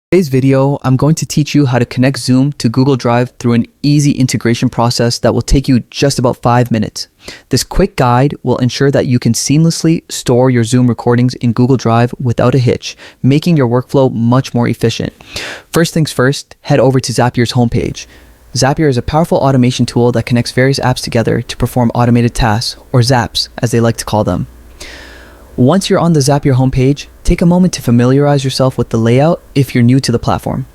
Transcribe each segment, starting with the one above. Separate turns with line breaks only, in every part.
Today's video, I'm going to teach you how to connect Zoom to Google Drive through an easy integration process that will take you just about 5 minutes. This quick guide will ensure that you can seamlessly store your Zoom recordings in Google Drive without a hitch, making your workflow much more efficient. First things first, head over to Zapier's homepage. Zapier is a powerful automation tool that connects various apps together to perform automated tasks, or zaps, as they like to call them. Once you're on the Zapier homepage, take a moment to familiarize yourself with the layout if you're new to the platform.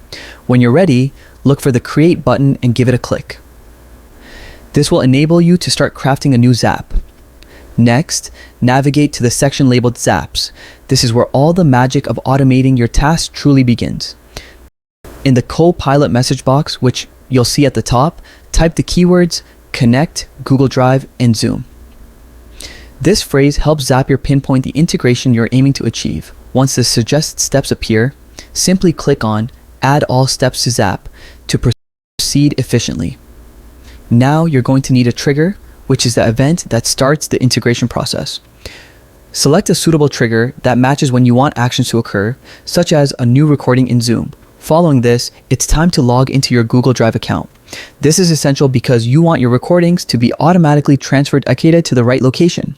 When you're ready, look for the Create button and give it a click. This will enable you to start crafting a new zap. Next, navigate to the section labeled Zaps. This is where all the magic of automating your tasks truly begins. In the Copilot message box, which you'll see at the top, type the keywords Connect, Google Drive, and Zoom. This phrase helps Zapier pinpoint the integration you're aiming to achieve. Once the suggested steps appear, simply click on Add All Steps to Zap to proceed efficiently. Now you're going to need a trigger, which is the event that starts the integration process. Select a suitable trigger that matches when you want actions to occur, such as a new recording in Zoom. Following this, it's time to log into your Google Drive account. This is essential because you want your recordings to be automatically transferred to the right location.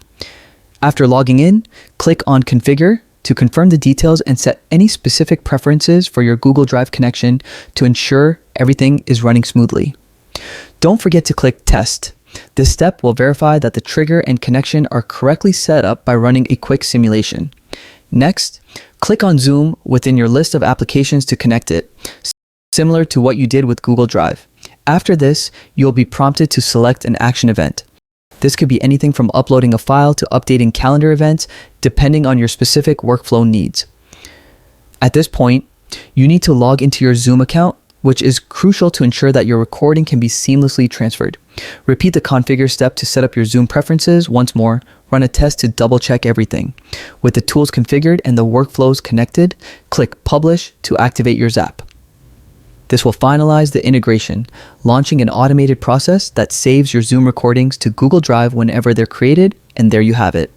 After logging in, click on Configure to confirm the details and set any specific preferences for your Google Drive connection to ensure everything is running smoothly. Don't forget to click Test. This step will verify that the trigger and connection are correctly set up by running a quick simulation. Next, click on Zoom within your list of applications to connect it, similar to what you did with Google Drive. After this, you'll be prompted to select an action event. This could be anything from uploading a file to updating calendar events, depending on your specific workflow needs. At this point, you need to log into your Zoom account, which is crucial to ensure that your recording can be seamlessly transferred. Repeat the configure step to set up your Zoom preferences once more. Run a test to double check everything. With the tools configured and the workflows connected, click Publish to activate your Zap. This will finalize the integration, launching an automated process that saves your Zoom recordings to Google Drive whenever they're created, and there you have it.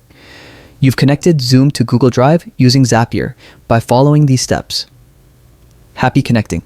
You've connected Zoom to Google Drive using Zapier by following these steps. Happy connecting.